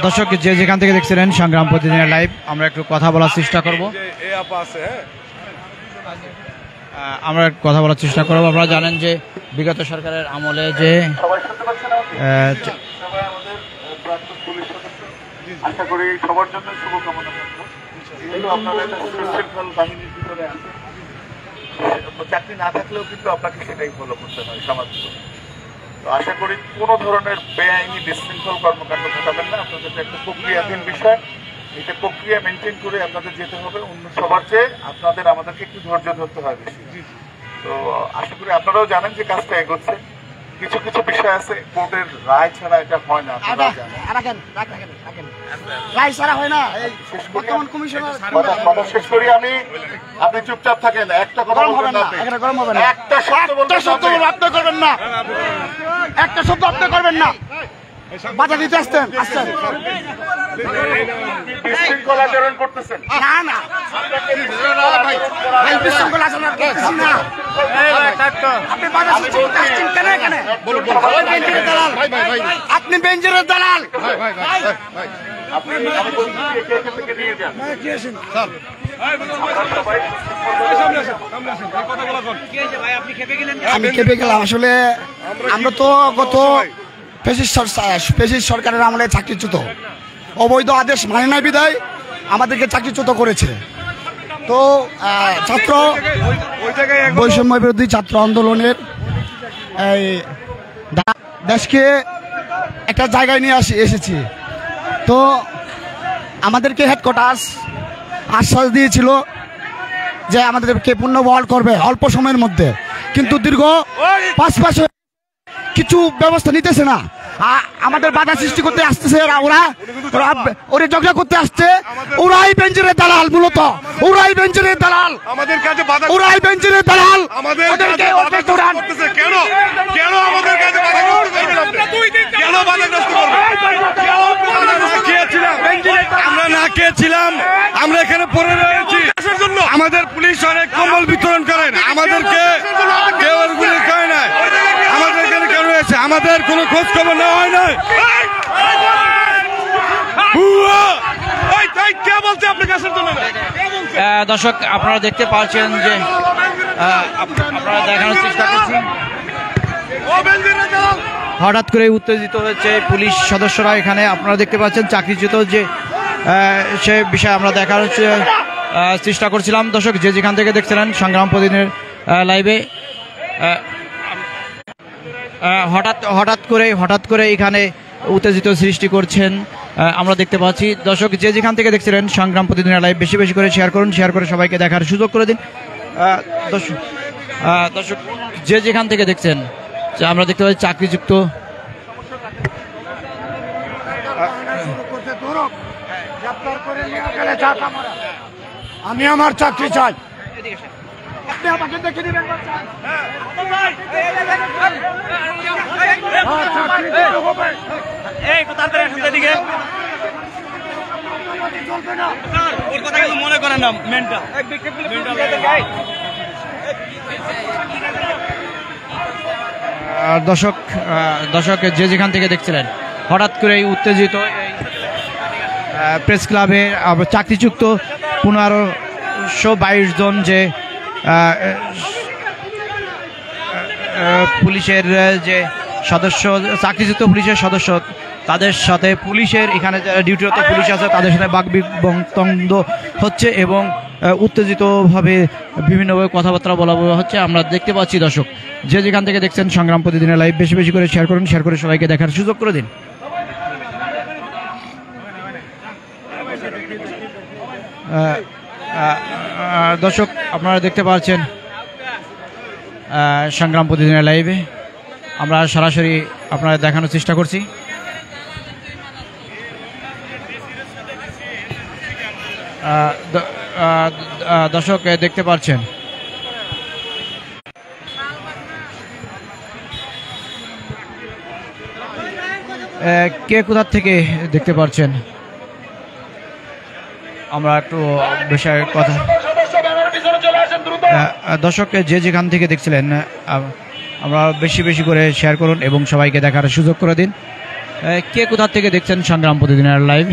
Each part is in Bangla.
দর্শক যে যেখান থেকে দেখছিলেন সংগ্রাম প্রতিদিনের লাইভ, আমরা একটু কথা বলার চেষ্টা করব। আপনারা জানেন যে বিগত সরকারের আমলে যে আশা করি সবার জন্য শুভকামনা করবো। চাকরি না থাকলেও কিন্তু আপনাকে সেটাই ফলো করতে হয় সমাজ। তো আশা করি কোনো ধরনের বেআইনি বিশৃঙ্খল কর্মকাণ্ড ঘটাবেন না। আপনাদের একটা প্রক্রিয়াধীন বিষয়, এটা প্রক্রিয়া মেনটেন করে আপনাদের যেতে হবে। অন্য সবার চেয়ে আপনাদের আমাদেরকে একটু ধৈর্য ধরতে হয় বেশি। তো আশা করি আপনারাও জানেন যে কাজটা এগোচ্ছে। কিছু কিছু বিষয় আছে কোর্টের রায় ছাড়া এটা হয় না। শেষ করি আমি, আপনি চুপচাপ থাকেন, একটা কথা বলবেন না, একটা শব্দ করবেন না, একটা শব্দ আপনি করবেন না। বাধা দিতে আসতেন বিশৃঙ্খল আচরণ করতেছেন। না না বিশৃঙ্খল আচরণ করতেছি না। আপনি বাধা সৃষ্টি করতে আসছেন কেন? এখানে আপনি বেঞ্জের দালাল। আমি খেপে গেলাম আসলে। আমরা তো গত ফ্যাসিস্ট সরকারের আমলে চাকরিচ্যুত, অবৈধ আদেশ মানে নাই বিদায় আমাদেরকে চাকরিচ্যুত করেছে। তো ছাত্র বৈষম্য বিরোধী ছাত্র আন্দোলনের এই দেশকে একটা জায়গায় নিয়ে এসেছি। তো আমাদেরকে হেডকোয়ার্টার্স আশ্বাস দিয়েছিল যে আমাদেরকে পুনর্বহাল করবে অল্প সময়ের মধ্যে, কিন্তু দীর্ঘ 5 মাস কিছু ব্যবস্থা নিতেছে না। আমাদের বাধা সৃষ্টি করতে আসতেছে ওরা ঝগড়া করতে আসছে। ওরাই বেঞ্চের দালাল, মূলত ওরাই বেঞ্চের দালাল, আমাদের কাছে ওরাই বেঞ্চের দালাল। কেন কেন আমাদের কাছে আমরা না খেয়েছিলাম, আমরা এখানে পড়ে রয়েছি। আমাদের পুলিশ অনেক কম্বল বিতরণ করেন, আমাদেরকে কেউ গুলি করে না। আমাদের এখানে কেন রয়েছে, আমাদের কোনো খোঁজ খবর নেওয়া হয় না। দর্শক আপনারা দেখতে পাচ্ছেন যে আপনারা দেখানোর চেষ্টা করছি, হঠাৎ করে উত্তেজিত হয়েছে পুলিশ সদস্যরা এখানে। আপনারা দেখতে পাচ্ছেন চাকরিচ্যুত যে সে বিষয়ে আমরা দেখার চেষ্টা করছিলাম। দর্শক যে যেখান থেকে দেখছিলেন সংগ্রাম প্রতিদিনের লাইভে, হঠাৎ করে এখানে উত্তেজিত সৃষ্টি করছেন আমরা দেখতে পাচ্ছি। দর্শক যে যেখান থেকে দেখছিলেন সংগ্রাম প্রতিদিনের লাইভ বেশি বেশি করে শেয়ার করুন, শেয়ার করে সবাইকে দেখার সুযোগ করে দিন। দর্শক যে যেখান থেকে দেখছেন আমরা দেখতে পাচ্ছি চাকরিযুক্ত আমি আমার চাকরি চাই। আপনি আমাকে দেখে দিবেন। মনে করেন না দর্শক যে যেখান থেকে দেখছিলেন হঠাৎ করে উত্তেজিত প্রেস ক্লাবে চাকরিযুক্ত 1522 জন যে পুলিশের যে সদস্য, চাকরিযুক্ত পুলিশের সদস্য, তাদের সাথে পুলিশের এখানে যারা ডিউটিরত পুলিশ আছে তাদের সাথে বাকবিতণ্ড হচ্ছে এবং উত্তেজিতভাবে বিভিন্নভাবে কথাবার্তা বলা হচ্ছে আমরা দেখতে পাচ্ছি। দর্শক যে যেখান থেকে দেখছেন সংগ্রাম প্রতিদিনের লাইভ বেশি বেশি করে শেয়ার করুন, শেয়ার করে সবাইকে দেখার সুযোগ করে দিন। দর্শক আপনারা দেখতে পাচ্ছেন সংগ্রাম প্রতিদিনের লাইভে আমরা সরাসরি আপনারা দেখানোর চেষ্টা করছি। দর্শক দেখতে পাচ্ছেন কে কোথা থেকে দেখতে পাচ্ছেন আমরা একটু বিষয়ের কথা। দর্শক যে যেখান থেকে দেখছিলেন আমরা বেশি বেশি করে শেয়ার করুন এবং সবাইকে দেখার সুযোগ করে দিন। কে কোথা থেকে দেখছেন সংগ্রাম প্রতিদিনের লাইভ?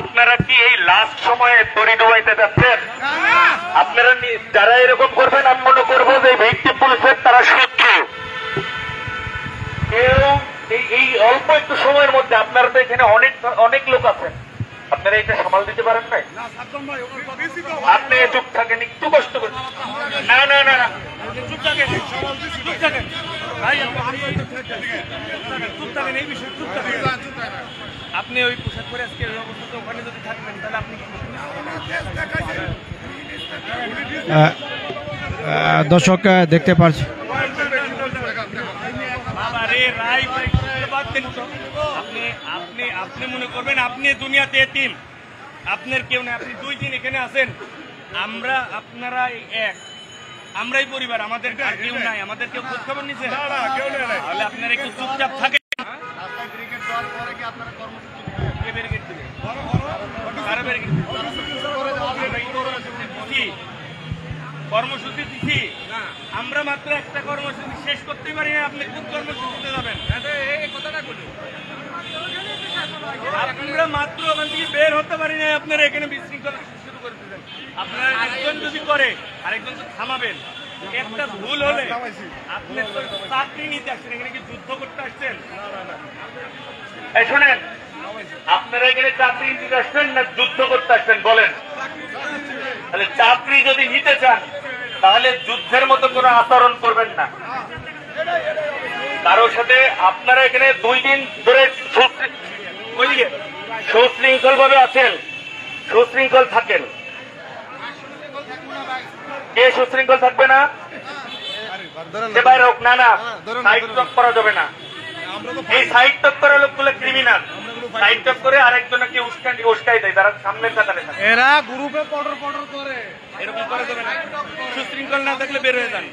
আপনারা কি এই লাস্ট সময়ে তরি ডুবাইতে যাচ্ছেন? আপনারা যারা এরকম করবেন আমি মনে করবো যে ভিক্টিম পুলিশের তারা শত্রু। কেউ এই অল্প একটু সময়ের মধ্যে আপনারা তো এখানে অনেক লোক আছেন, আপনারা এটা সামাল দিতে পারেন নাই? আপনি চুপ থাকেন, একটু কষ্ট করেন। না না না না চুপ থাকেন, চুপ থাকেন ভাই, চুপ থাকেন, এই বিষয়ে চুপ থাকেন। আপনি ওই পোশাক পরে আজকে অবস্থা ওখানে যদি থাকবেন তাহলে আপনি দর্শক দেখতে পাচ্ছি আপনি মনে করবেন আপনি দুনিয়াতে এতিম, আপনার কেউ নেই, আপনি 2 দিন এখানে আছেন, আমরা আপনারা এক, আমরাই পরিবার, আমাদের আর কেউ নাই, আমাদের কেউ খোঁজ খবর নিচ্ছে, তাহলে আপনারা একটু চুপচাপ থাকেন। কর্মসূচি দিচ্ছি আমরা, মাত্র একটা কর্মসূচি শেষ করতেই পারি না, আপনি কোন কর্মসূচিতে যাবেন? আপনারা মাত্র ওখান থেকে বের হতে পারি না, আপনারা এখানে বিশৃঙ্খলা শুরু করে দিলেন। আপনারা একজন যদি করে আরেকজন তো থামাবেন, একটা ভুল হলে আপনি চাকরি নিতে আসছেন, এখানে কি যুদ্ধ করতে আসছেন? এই শোনেন, আপনারা এখানে চাকরি নিতে আসছেন না যুদ্ধ করতে আসছেন বলেন? তাহলে চাকরি যদি নিতে চান তাহলে যুদ্ধের মতো কোনো আচরণ করবেন না কারোর সাথে। আপনারা এখানে 2 দিন ধরে সুশৃঙ্খল ভাবে আছেন, সুশৃঙ্খল থাকেন। কে সুশৃঙ্খল থাকবে না? বাইরে হোক, না না সাইড টক করা যাবে না। এই সাইড টক করা লোকগুলো ক্রিমিনাল, সাইড টক করে আরেকজনকে উস্কাই দেয়, তারা সামনের কাতারে থাকে, এরা গ্রুপে পটর পটর করে, এরকম করা যাবে না। সুশৃঙ্খল না থাকলে বের হয়ে যান।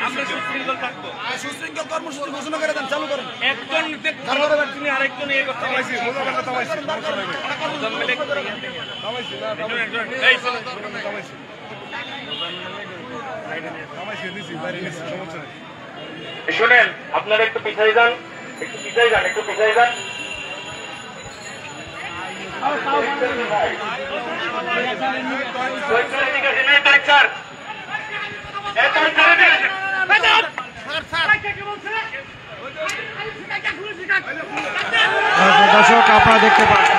আমরা সুশৃঙ্খল থাকবো, সুশৃঙ্খল কর্মসূচি ঘোষণা করে দেন, চালু করেন। একজন আরেকজন ইয়ে করতে শোনেন, আপনারা একটু পিছাই যান, একটু পিছাই যান, একটু পিছাই যান। দর্শক আপনারা দেখতে পাচ্ছেন